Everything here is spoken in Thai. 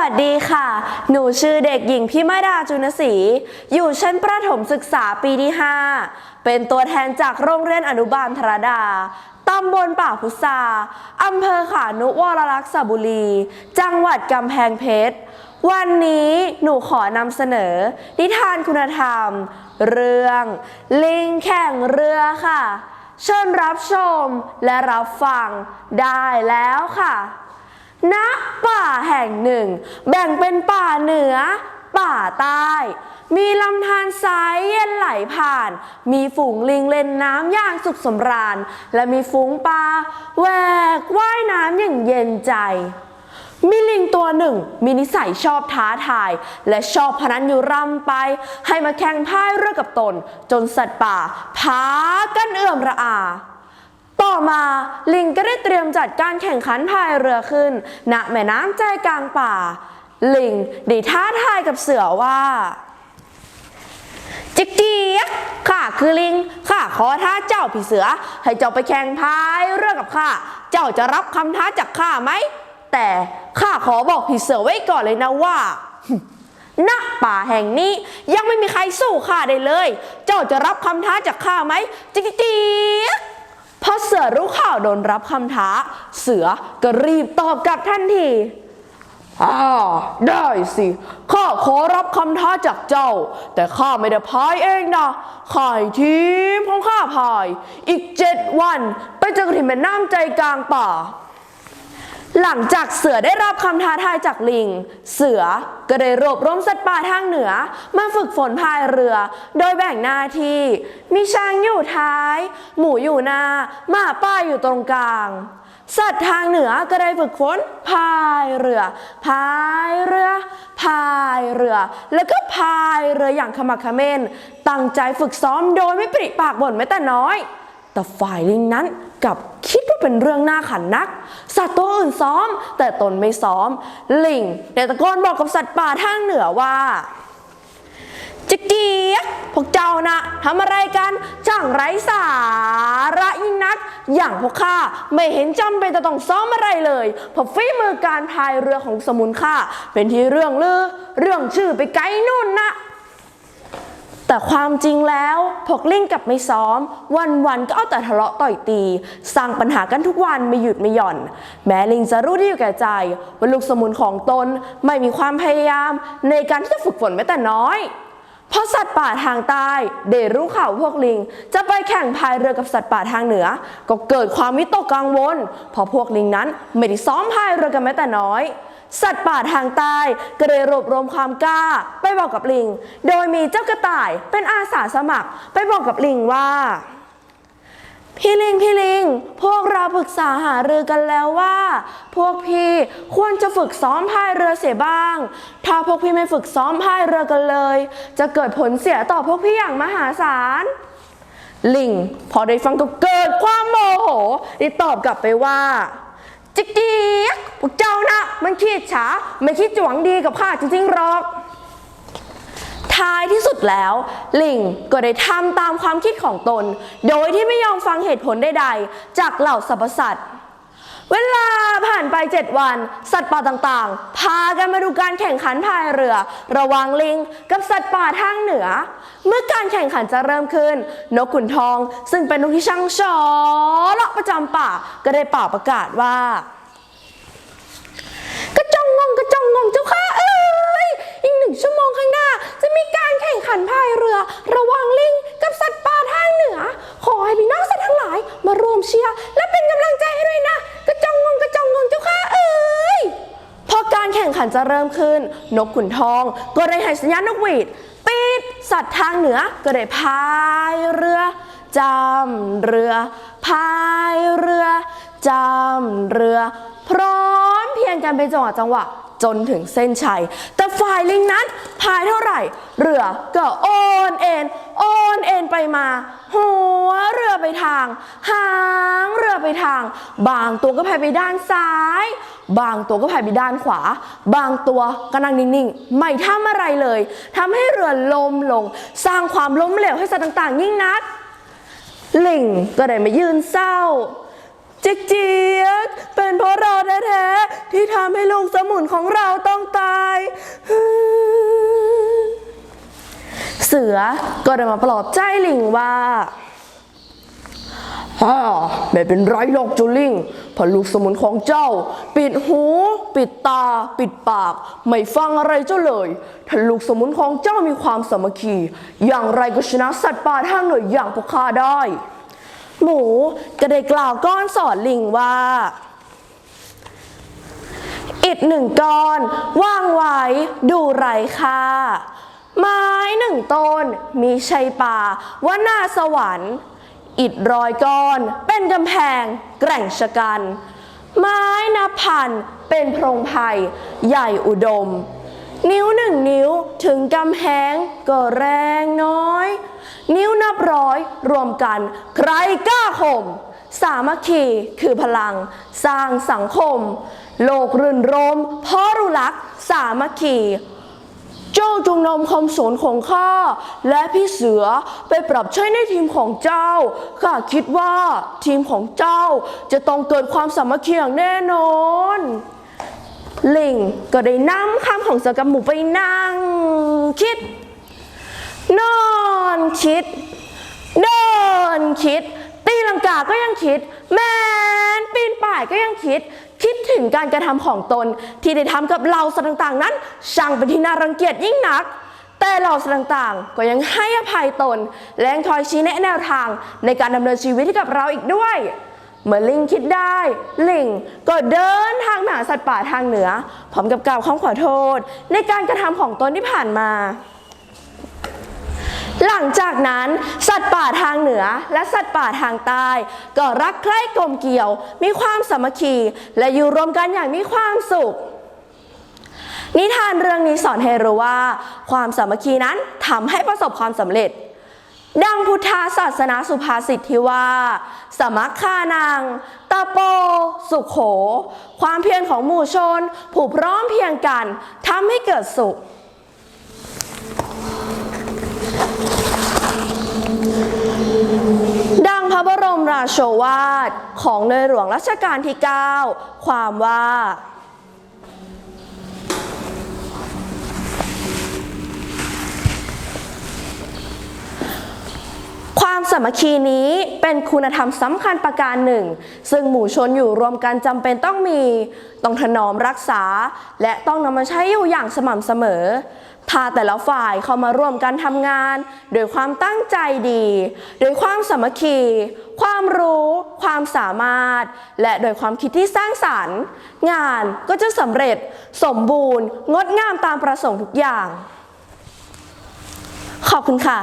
วัสดีค่ะหนูชื่อเด็กหญิงพิมดาจุนศรีอยู่ชั้นประถมศึกษาปีที่ 5เป็นตัวแทนจากโรงเรียนอนุบาลธรดาตำบลป่าพุทราอำเภอขานุวรลักษบุรีจังหวัดกำแพงเพชรวันนี้หนูขอนำเสนอนิทานคุณธรรมเรื่องลิงแข่งเรือค่ะเชิญรับชมและรับฟังได้แล้วค่ะณป่าแห่งหนึ่งแบ่งเป็นป่าเหนือป่าใต้มีลำธารสายเย็นไหลผ่านมีฝูงลิงเล่นน้ำอย่างสุขสำราญและมีฝูงปลาแหวกว่ายน้ำอย่างเย็นใจมีลิงตัวหนึ่งมีนิสัยชอบท้าทายและชอบพนันอยู่ร่ำไปให้มาแข่งพายเรือกับตนจนสัตว์ป่าพากันเอื่อมระอาต่อมาลิงก็ได้เตรียมจัดการแข่งขันพายเรือขึ้นณแม่น้ำใจกลางป่าลิงได้ท้าทายกับเสือว่าจิกเจี๊ยกข้าคือลิงข้าขอท้าเจ้าพี่เสือให้เจ้าไปแข่งพายเรือกับข้าเจ้าจะรับคำท้าจากข้าไหมแต่ข้าขอบอกพี่เสือไว้ก่อนเลยนะว่าณป่าแห่งนี้ยังไม่มีใครสู้ข้าได้เลยเจ้าจะรับคำท้าจากข้าไหมจิกเจี๊ยกพอเสือรู้ข่าวโดนรับคำท้าเสือก็รีบตอบกลับทันทีได้สิข้าขอรับคำท้าจากเจ้าแต่ข้าไม่ได้พายเองนะข้าให้ทีมของข้าพายอีก7 วันไปเจอกันที่แม่น้ำใจกลางป่าหลังจากเสือได้รับคำท้าทายจากลิงเสือก็ได้รวบรวมสัตว์ป่าทางเหนือมาฝึกฝนพายเรือโดยแบ่งหน้าที่มีช้างอยู่ท้ายหมูอยู่หน้าหมาป่าอยู่ตรงกลางสัตว์ทางเหนือก็ได้ฝึกฝนพายเรือพายเรือพายเรือแล้วก็พายเรืออย่างขมักเขม้นตั้งใจฝึกซ้อมโดยไม่ปริปากบ่นแม้แต่น้อยแต่ฝ่ายลิงนั้นกลับคิดว่าเป็นเรื่องน่าขันนักสัตว์ตัวอื่นซ้อมแต่ตนไม่ซ้อมลิงได้ตะโกนบอกกับสัตว์ป่าทางเหนือว่าจิกเจี๊ยกพวกเจ้านะทำอะไรกันช่างไร้สาระยิ่งนักอย่างพวกข้าไม่เห็นจำเป็นจะต้องซ้อมอะไรเลยเพราะฝีมือการพายเรือของสมุนข้าเป็นที่เรื่องลือเรื่องชื่อไปไกลนู่นนะแต่ความจริงแล้วพวกลิงกับไม่ซ้อมวันๆก็เอาแต่ทะเลาะต่อยตีสร้างปัญหากันทุกวันไม่หยุดไม่หย่อนแม้ลิงจะรู้ที่อยู่แก่ใจว่าลูกสมุนของตนไม่มีความพยายามในการที่จะฝึกฝนแม้แต่น้อยเพราะสัตว์ป่าทางใต้ได้รู้ข่าวพวกลิงจะไปแข่งพายเรือกับสัตว์ป่าทางเหนือก็เกิดความวิตกกังวลเพราะพวกลิงนั้นไม่ได้ซ้อมพายเรือกันแม้แต่น้อยสัตว์ป่าทางใต้ก็เลยรวบรวมความกล้าไปบอกกับลิงโดยมีเจ้ากระต่ายเป็นอาสาสมัครไปบอกกับลิงว่าพี่ลิงพวกเราปรึกษาหารือกันแล้วว่าพวกพี่ควรจะฝึกซ้อมพายเรือเสียบ้างถ้าพวกพี่ไม่ฝึกซ้อมพายเรือกันเลยจะเกิดผลเสียต่อพวกพี่อย่างมหาศาลลิงพอได้ฟังก็เกิดความโมโหได้ตอบกลับไปว่าจิกเจี๊ยกพวกเจ้านะมันคิดช้าไม่คิดจะหวังดีกับข้าจริงๆหรอกท้ายที่สุดแล้วลิงก็ได้ทำตามความคิดของตนโดยที่ไม่ยอมฟังเหตุผลใดๆจากเหล่าสรรพสัตว์เวลาผ่านไป7 วันสัตว์ป่าต่างๆพากันมาดูการแข่งขันพายเรือระหว่างลิงกับสัตว์ป่าทางเหนือเมื่อการแข่งขันจะเริ่มขึ้นนกขุนทองซึ่งเป็นนกที่ช่างฉลาดประจำป่าก็ได้เป่าประกาศว่ากระจองงเจ้าค่ะอีก1 ชั่วโมงข้างหน้าจะมีการแข่งขันพายเรือระหว่างลิงกับสัตว์ป่าทางเหนือขอให้พี่น้องสัตว์ทั้งหลายมารวมเชียร์และเป็นกำลังใจให้ด้วยนะกระจองงเจ้าค่ะพอการแข่งขันจะเริ่มขึ้นนกขุนทองก็ได้ให้สัญญาณนกหวีดปี๊ดสัตว์ทางเหนือก็ได้พายเรือจำเรือพายเรือจำเรือพร้อมเพียงกันเป็นจังหวะจนถึงเส้นชัยแต่ฝ่ายลิงนั้นพายเท่าไหร่เรือก็โอนเอ็นไปมาหัวเรือไปทางหางเรือไปทางบางตัวก็พายไปด้านซ้ายบางตัวก็พายไปด้านขวาบางตัวก็นั่งนิ่งๆไม่ทำอะไรเลยทำให้เรือล้มลงสร้างความล้มเหลวให้สัตว์ต่างๆยิ่งนักลิงก็ได้มายืนเศร้าจิกเจี๊ยกเป็นเพราะเราแท้ๆ ที่ทำให้ลูกสมุนของเราต้องตาย เสือก็ได้มาปลอบใจลิงว่าไม่เป็นไรหรอกเจ้าลิงเพราะลูกสมุนของเจ้าปิดหูปิดตาปิดปากไม่ฟังอะไรเจ้าเลยถ้าลูกสมุนของเจ้ามีความสามัคคีอย่างไรก็ชนะสัตว์ป่าทางเหนืออย่างพวกข้าได้หมูก็ได้กล่าวก้อนสอนลิงว่าอิฐ1 ก้อนวางไว้ดูไรค่าไม้1 ต้นมีชัยป่าว่าหน้าสวรรค์อิฐ100 ก้อนเป็นกำแพงแกร่งชะกันไม้นับพันเป็นโพรงไผ่ใหญ่อุดมนิ้ว1 นิ้วถึงกำแพงก็แรงน้อยนิ้วนับร้อยรวมกันใครกล้าข่มสามัคคีคือพลังสร้างสังคมโลกรื่นรมเพราะรู้รักสามัคคีเจ้าจงนำคำสอนของข้าและพี่เสือไปปรับใช้ในทีมของเจ้าข้าคิดว่าทีมของเจ้าจะต้องเกิดความสามัคคีอย่างแน่นอนลิงก็ได้นำคำของเสือกับหมูไปนั่งคิดนอนคิดเดินคิดตีลังกาก็ยังคิดแมนปีนป่ายก็ยังคิดถึงการกระทำของตนที่ได้ทำกับเหล่าสัตว์ต่างๆนั้นช่างเป็นที่น่ารังเกียจยิ่งนักแต่เหล่าสัตว์ต่างๆก็ยังให้อภัยตนและคอยชี้แนะแนวทางในการดำเนินชีวิตให้กับเราอีกด้วยเมื่อลิงคิดได้ลิงก็เดินทางหาสัตว์ป่าทางเหนือพร้อมกับกล่าวคำขอโทษในการกระทำของตนที่ผ่านมาหลังจากนั้นสัตว์ป่าทางเหนือและสัตว์ป่าทางใต้ก็รักใคร่กลมเกลี่ยวมีความสามัคคีและอยู่รวมกันอย่างมีความสุขนิทานเรื่องนี้สอนให้รู้ว่าความสามัคคีนั้นทำให้ประสบความสำเร็จดังพุทธศาสนาสุภาษิตที่ว่าสมัคคานังตะโปสุขโขความเพียรของหมู่ชนผู้พร้อมเพรียงกันทำให้เกิดสุขดังพระบรมราโชวาทของในหลวงรัชกาลที่ 9 ความว่าความสามัคคีนี้เป็นคุณธรรมสำคัญประการหนึ่งซึ่งหมู่ชนอยู่รวมกันจำเป็นต้องถนอมรักษาและต้องนำมาใช้อยู่อย่างสม่ำเสมอถ้าแต่ละฝ่ายเข้ามาร่วมกันทำงานโดยความตั้งใจดีโดยความสามัคคีความรู้ความสามารถและโดยความคิดที่สร้างสรรค์งานก็จะสำเร็จสมบูรณ์งดงามตามประสงค์ทุกอย่างขอบคุณค่ะ